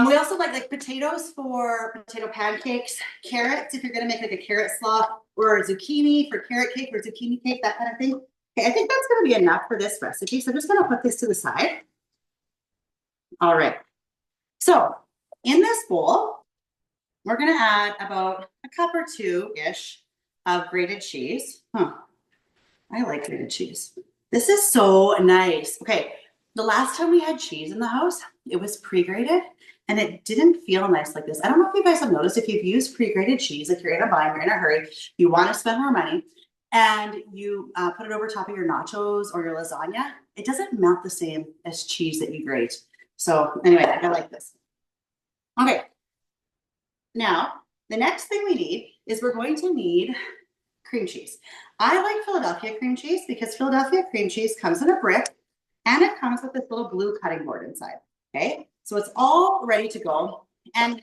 We also like potatoes for potato pancakes, carrots if you're gonna make like a carrot slaw, or zucchini for carrot cake or zucchini cake, that kind of thing. Okay, I think that's gonna be enough for this recipe. So I'm just gonna put this to the side. All right. So in this bowl, we're gonna add about a cup or two-ish of grated cheese. I like grated cheese. This is so nice. Okay, the last time we had cheese in the house, it was pre-grated and it didn't feel nice like this. I don't know if you guys have noticed, if you've used pre-grated cheese, if you're in a bind, you're in a hurry, you want to spend more money, and you put it over top of your nachos or your lasagna, it doesn't melt the same as cheese that you grate. So anyway, I like this. Okay, now the next thing we need is we're going to need cream cheese. I like Philadelphia cream cheese because Philadelphia cream cheese comes in a brick and it comes with this little blue cutting board inside. Okay, so it's all ready to go. And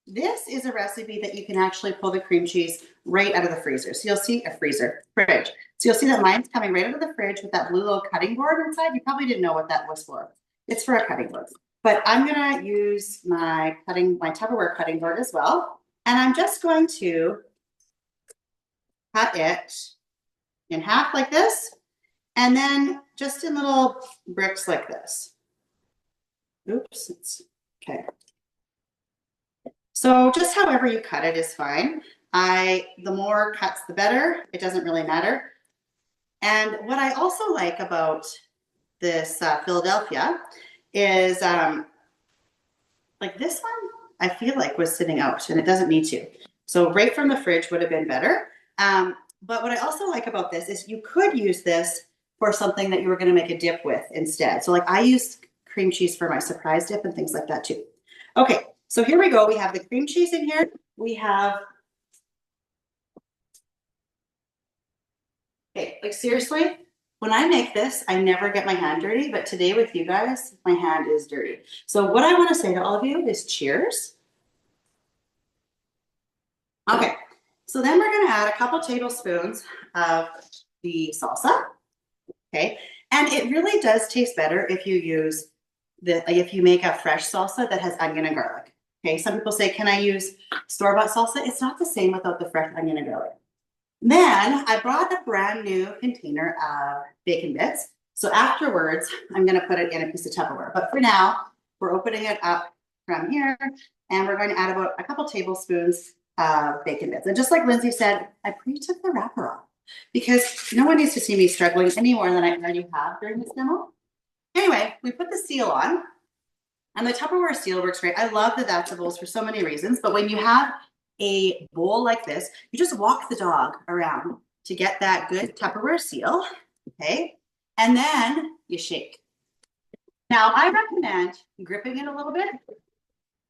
this is a recipe that you can actually pull the cream cheese right out of the freezer. So you'll see a fridge. So you'll see that mine's coming right out of the fridge with that blue little cutting board inside. You probably didn't know what that was for. It's for a cutting board. But I'm gonna use my Tupperware cutting board as well. And I'm just going to cut it in half like this, and then just in little bricks like this. Oops, it's okay. So just however you cut it is fine. The more cuts, the better. It doesn't really matter. And what I also like about this Philadelphia is like this one, I feel like was sitting out and it doesn't need to. So right from the fridge would have been better. But what I also like about this is you could use this for something that you were going to make a dip with instead. So like I use cream cheese for my surprise dip and things like that too. Okay, so here we go. We have the cream cheese in here. We have, okay, like seriously, when I make this, I never get my hand dirty, but today with you guys, my hand is dirty. So what I want to say to all of you is cheers. Okay, so then we're going to add a couple tablespoons of the salsa. Okay, and it really does taste better if you use if you make a fresh salsa that has onion and garlic. Okay, some people say, can I use store-bought salsa? It's not the same without the fresh onion and garlic. Then I brought a brand new container of bacon bits. So afterwards, I'm going to put it in a piece of Tupperware. But for now, we're opening it up from here, and we're going to add about a couple tablespoons bacon bits. And just like Lindsay said, I pre-took the wrapper off because no one needs to see me struggling any more than I already have during this demo. Anyway, we put the seal on, and the Tupperware seal works great. I love the adaptables for so many reasons, but when you have a bowl like this, you just walk the dog around to get that good Tupperware seal, okay? And then you shake. Now, I recommend gripping it a little bit.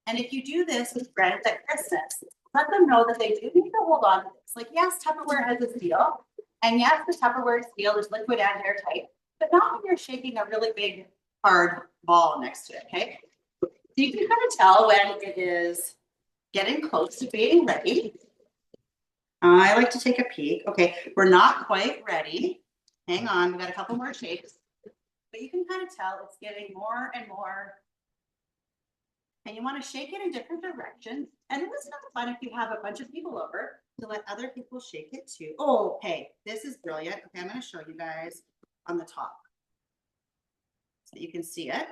And if you do this with friends at Christmas, let them know that they do need to hold on to this. Like, yes, Tupperware has a seal, and yes, the Tupperware seal is liquid and airtight, but not when you're shaking a really big, hard ball next to it, okay? So you can kind of tell when it is getting close to being ready. I like to take a peek. Okay, we're not quite ready. Hang on, we got a couple more shakes. But you can kind of tell it's getting more and more. And you want to shake it in different directions. And it was kind of fun if you have a bunch of people over to let other people shake it too. Oh, hey, this is brilliant. Okay, I'm going to show you guys on the top so that you can see it.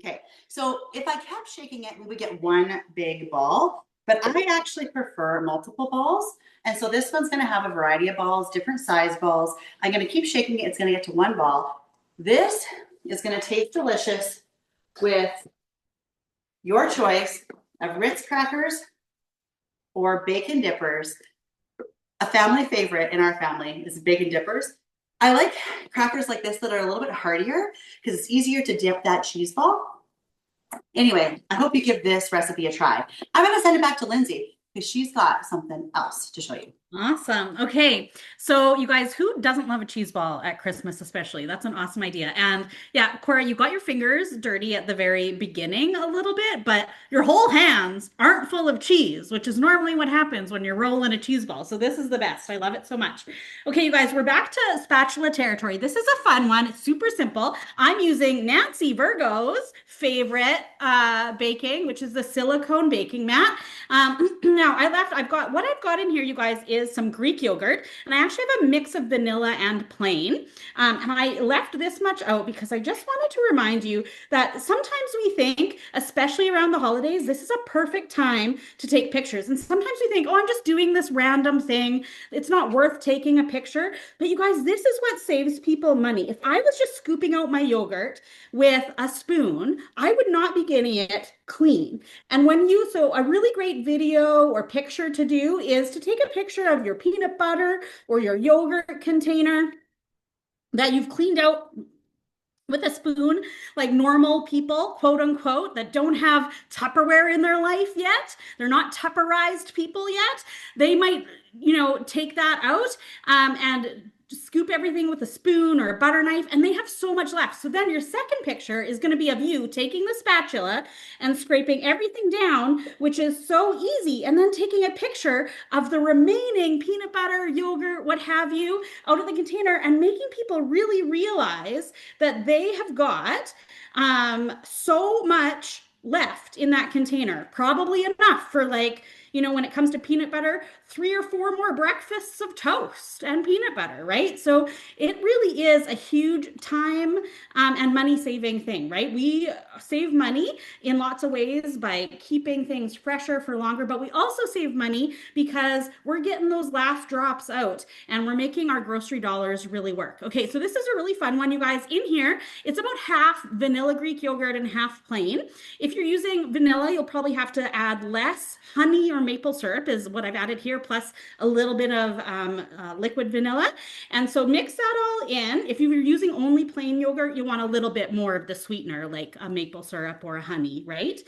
Okay, so if I kept shaking it, we would get one big ball, but I actually prefer multiple balls. And so this one's going to have a variety of balls, different size balls. I'm going to keep shaking it. It's going to get to one ball. This is going to taste delicious with your choice of Ritz crackers or bacon dippers. A family favorite in our family is bacon dippers. I like crackers like this that are a little bit heartier because it's easier to dip that cheese ball. Anyway, I hope you give this recipe a try. I'm going to send it back to Lindsay because she's got something else to show you. Awesome. Okay. So you guys, who doesn't love a cheese ball at Christmas, especially? That's an awesome idea. And yeah, Cora, you got your fingers dirty at the very beginning a little bit, but your whole hands aren't full of cheese, which is normally what happens when you're rolling a cheese ball. So this is the best. I love it so much. Okay, you guys, we're back to spatula territory. This is a fun one. It's super simple. I'm using Nancy Virgo's favorite baking, which is the silicone baking mat. Now what I've got in here, you guys, is some Greek yogurt, and I actually have a mix of vanilla and plain. And I left this much out because I just wanted to remind you that sometimes we think, especially around the holidays, this is a perfect time to take pictures. And sometimes we think, oh, I'm just doing this random thing. It's not worth taking a picture. But you guys, this is what saves people money. If I was just scooping out my yogurt with a spoon, I would not be getting it clean. And so a really great video or picture to do is to take a picture of your peanut butter or your yogurt container that you've cleaned out with a spoon, like normal people, quote unquote, that don't have Tupperware in their life yet. They're not Tupperized people yet. They might, take that out and scoop everything with a spoon or a butter knife, and they have so much left. So then your second picture is going to be of you taking the spatula and scraping everything down, which is so easy, and then taking a picture of the remaining peanut butter, yogurt, what have you, out of the container, and making people really realize that they have got so much left in that container, probably enough for when it comes to peanut butter, 3 or 4 more breakfasts of toast and peanut butter, right? So it really is a huge time and money saving thing, right? We save money in lots of ways by keeping things fresher for longer, but we also save money because we're getting those last drops out and we're making our grocery dollars really work. Okay, so this is a really fun one, you guys. In here, it's about half vanilla Greek yogurt and half plain. If you're using vanilla, you'll probably have to add less honey or maple syrup is what I've added here, plus a little bit of liquid vanilla. And so mix that all in. If you're using only plain yogurt, you want a little bit more of the sweetener, like a maple syrup or a honey, right?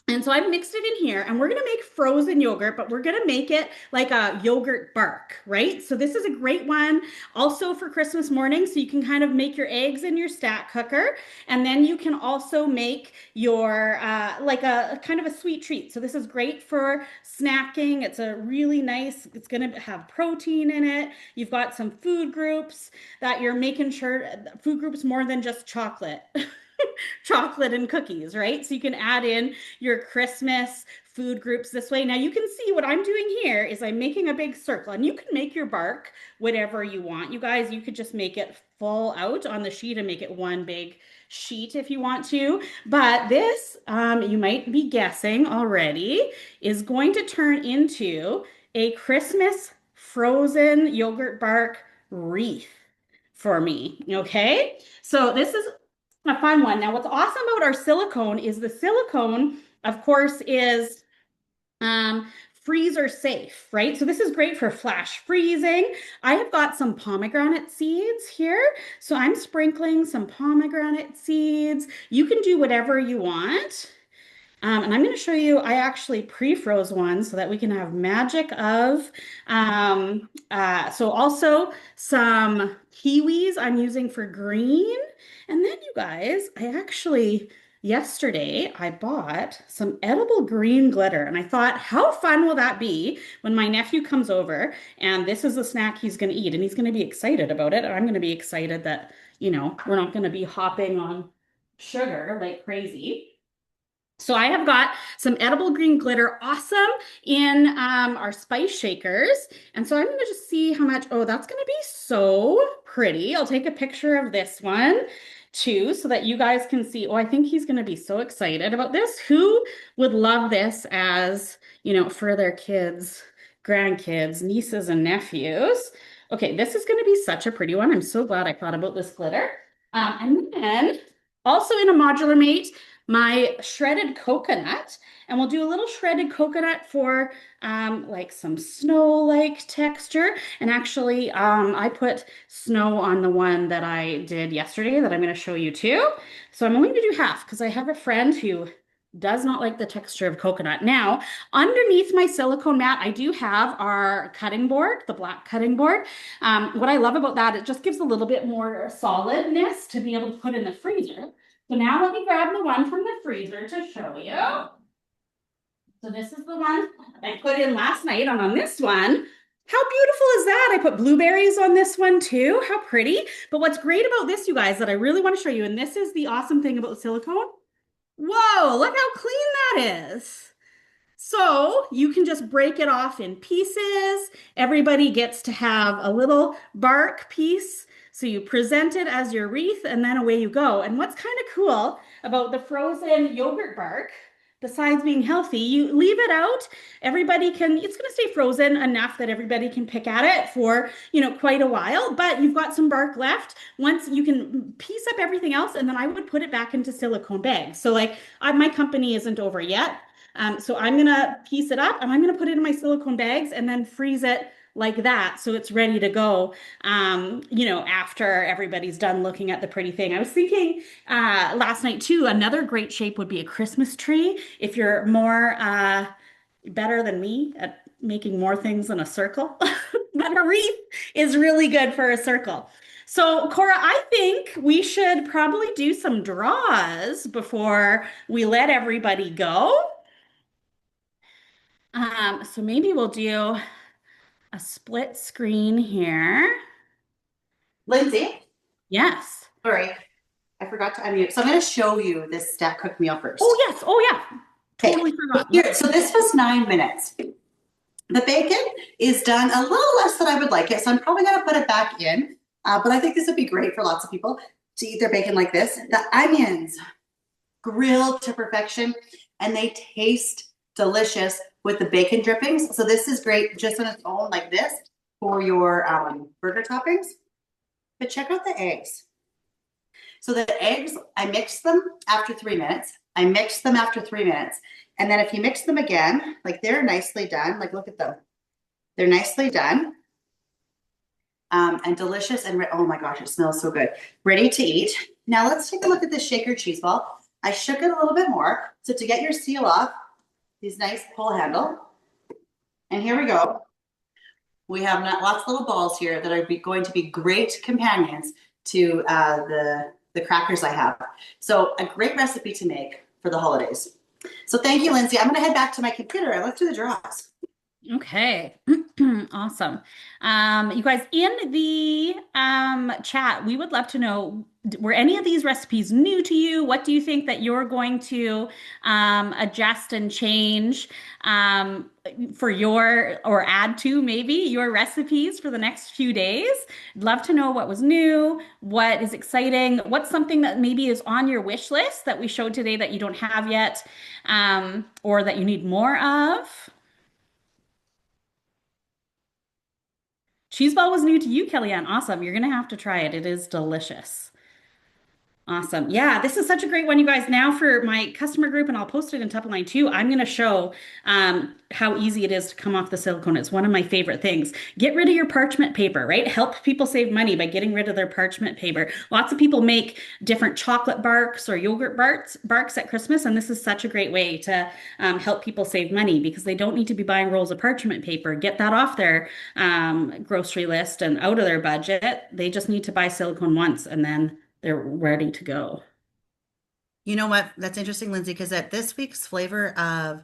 And so I've mixed it in here, and we're going to make frozen yogurt, but we're going to make it like a yogurt bark, right? So this is a great one also for Christmas morning. So you can kind of make your eggs in your stack cooker, and then you can also make your like a kind of a sweet treat. So this is great for snacking. It's a really nice, it's going to have protein in it. You've got some food groups that you're making sure, food groups more than just chocolate. Chocolate and cookies, right? So you can add in your Christmas food groups this way. Now you can see what I'm doing here is I'm making a big circle, and you can make your bark whatever you want. You guys, you could just make it full out on the sheet and make it one big sheet if you want to. But this, you might be guessing already, is going to turn into a Christmas frozen yogurt bark wreath for me. Okay. So this is a fun one. Now, what's awesome about our silicone is the silicone, of course, is freezer safe, right? So this is great for flash freezing. I have got some pomegranate seeds here. So I'm sprinkling some pomegranate seeds. You can do whatever you want. And I'm going to show you, I actually pre-froze one so that we can have magic of, so also some kiwis I'm using for green. And then you guys, yesterday I bought some edible green glitter and I thought, how fun will that be when my nephew comes over and this is the snack he's going to eat and he's going to be excited about it. And I'm going to be excited that, we're not going to be hopping on sugar like crazy. So I have got some edible green glitter, awesome, in our spice shakers. And so I'm going to just see how much, oh, that's going to be so pretty. I'll take a picture of this one too, so that you guys can see. Oh, I think he's going to be so excited about this. Who would love this as, for their kids, grandkids, nieces, and nephews? Okay, this is going to be such a pretty one. I'm so glad I thought about this glitter. And then also in a modular mate, my shredded coconut, and we'll do a little shredded coconut for like some snow-like texture. And actually, I put snow on the one that I did yesterday that I'm going to show you too. So I'm only going to do half because I have a friend who does not like the texture of coconut. Now, underneath my silicone mat, I do have our cutting board, the black cutting board. What I love about that, it just gives a little bit more solidness to be able to put in the freezer. So now let me grab the one from the freezer to show you. So this is the one I put in last night, and on this one, how beautiful is that? I put blueberries on this one too. How pretty. But what's great about this, you guys, that I really want to show you, and this is the awesome thing about silicone. Whoa, look how clean that is. So you can just break it off in pieces. Everybody gets to have a little bark piece. So you present it as your wreath and then away you go. And what's kind of cool about the frozen yogurt bark, besides being healthy, you leave it out. It's going to stay frozen enough that everybody can pick at it for, quite a while, but you've got some bark left. Once you can piece up everything else, and then I would put it back into silicone bags. So like my company isn't over yet. So I'm going to piece it up and I'm going to put it in my silicone bags and then freeze it like that. So it's ready to go, after everybody's done looking at the pretty thing. I was thinking last night too, another great shape would be a Christmas tree. If you're more better than me at making more things in a circle, but a wreath is really good for a circle. So, Cora, I think we should probably do some draws before we let everybody go. So maybe we'll do a split screen here. Lindsay, Yes. sorry, I forgot to unmute. So I'm going to show you this stack cook meal first. Oh, yes. Oh, yeah. Totally forgot. Here, so this was 9 minutes. The bacon is done a little less than I would like it, so I'm probably going to put it back in. But I think this would be great for lots of people to eat their bacon like this. The onions grilled to perfection, and they taste delicious with the bacon drippings. So this is great just on its own like this for your burger toppings. But check out the eggs. So the eggs, I mix them after 3 minutes. I mix them after 3 minutes. And then if you mix them again, like they're nicely done. Like look at them. They're nicely done. And delicious and oh my gosh, it smells so good. Ready to eat. Now let's take a look at this shaker cheese ball. I shook it a little bit more. So to get your seal off, these nice pull handle. And here we go. We have lots of little balls here that are going to be great companions to the crackers I have. So a great recipe to make for the holidays. So thank you, Lindsay. I'm going to head back to my computer and let's do the draws. Okay. Awesome. You guys, in the chat, we would love to know, were any of these recipes new to you? What do you think that you're going to adjust and change for your, or add to maybe your recipes for the next few days? Love to know what was new, what is exciting, what's something that maybe is on your wish list that we showed today that you don't have yet, or that you need more of. Cheese ball was new to you, Kellyanne. Awesome. You're gonna have to try it. It is delicious. Awesome. Yeah, this is such a great one, you guys. Now for my customer group, and I'll post it in top of line too. I'm going to show how easy it is to come off the silicone. It's one of my favorite things. Get rid of your parchment paper, right? Help people save money by getting rid of their parchment paper. Lots of people make different chocolate barks or yogurt barks at Christmas, and this is such a great way to help people save money because they don't need to be buying rolls of parchment paper. Get that off their grocery list and out of their budget. They just need to buy silicone once, and then they're ready to go. You know what? That's interesting, Lindsay, because at this week's Flavor of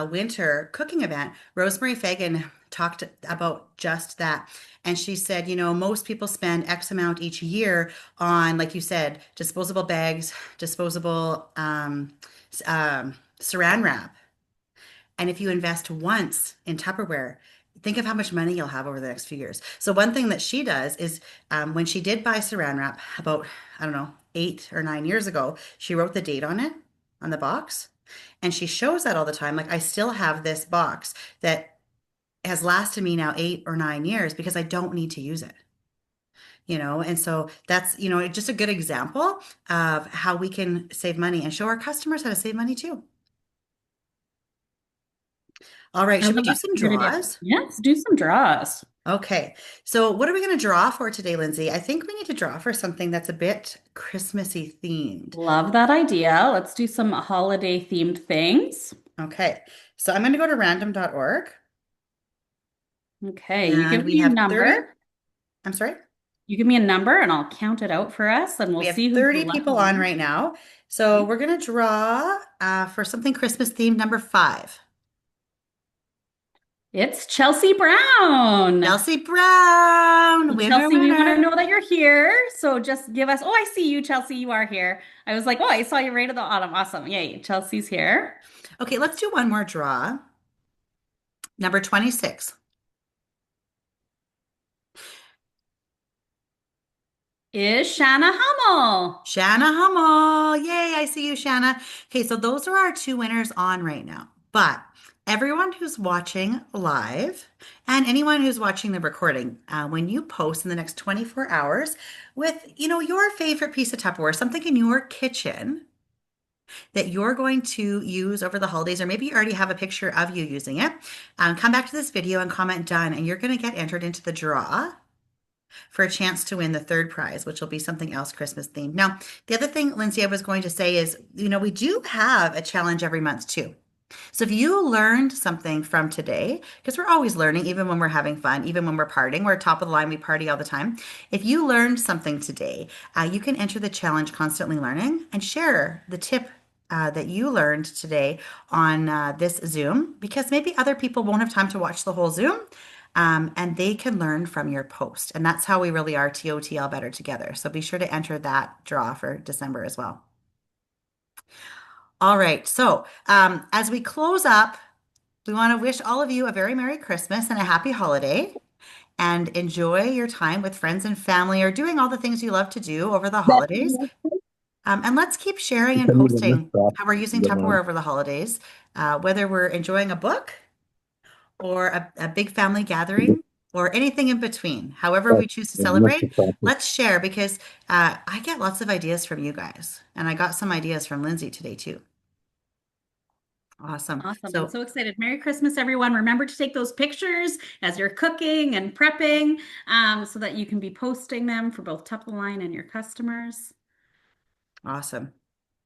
Winter cooking event, Rosemary Fagan talked about just that. And she said, most people spend X amount each year on, like you said, disposable bags, disposable saran wrap. And if you invest once in Tupperware, think of how much money you'll have over the next few years. So one thing that she does is when she did buy saran wrap about, I don't know, 8 or 9 years ago, she wrote the date on it on the box. And she shows that all the time. Like I still have this box that has lasted me now 8 or 9 years because I don't need to use it. And so that's, just a good example of how we can save money and show our customers how to save money too. All right, I should we love do that. some Good idea. draws? Yes, do some draws. Okay, so what are we going to draw for today, Lindsay? I think we need to draw for something that's a bit Christmassy themed. Love that idea. Let's do some holiday themed things. Okay, so I'm going to go to random.org Okay, you and give we me a have 30, number. I'm sorry, You give me a number and I'll count it out for us and we'll we have see who's 30 lucky people on winner. right now. So we're going to draw for something Christmas themed number 5. It's Chelsea Brown. Chelsea Brown, Well, winner, Chelsea, we want to winner. know that you're here. So just give us, oh, I see you, Chelsea. You are here. I was like, oh, I saw you right at the bottom. Awesome. Yay. Chelsea's here. Okay, let's do one more draw. Number 26. Is Shanna Hummel. Shanna Hummel. Yay, I see you, Shanna. Okay, so those are our 2 winners on right now. But everyone who's watching live and anyone who's watching the recording, when you post in the next 24 hours with, your favorite piece of Tupperware, something in your kitchen that you're going to use over the holidays, or maybe you already have a picture of you using it, come back to this video and comment done, and you're going to get entered into the draw for a chance to win the third prize, which will be something else Christmas themed. Now, the other thing, Lindsay, I was going to say is, we do have a challenge every month too. So if you learned something from today, because we're always learning, even when we're having fun, even when we're partying, we're top of the line, we party all the time. If you learned something today, you can enter the challenge Constantly Learning and share the tip that you learned today on this Zoom, because maybe other people won't have time to watch the whole Zoom. And they can learn from your post. And that's how we really are TOTL better together. So be sure to enter that draw for December as well. All right. So as we close up, we want to wish all of you a very Merry Christmas and a happy holiday. And enjoy your time with friends and family or doing all the things you love to do over the holidays. And let's keep sharing and posting how we're using Tupperware over the holidays, whether we're enjoying a book or a big family gathering or anything in between. However we choose to celebrate, let's share because I get lots of ideas from you guys. And I got some ideas from Lindsay today too. Awesome. Awesome. I'm So so excited. Merry Christmas, everyone. Remember to take those pictures as you're cooking and prepping so that you can be posting them for both Top of the Line and your customers. awesome.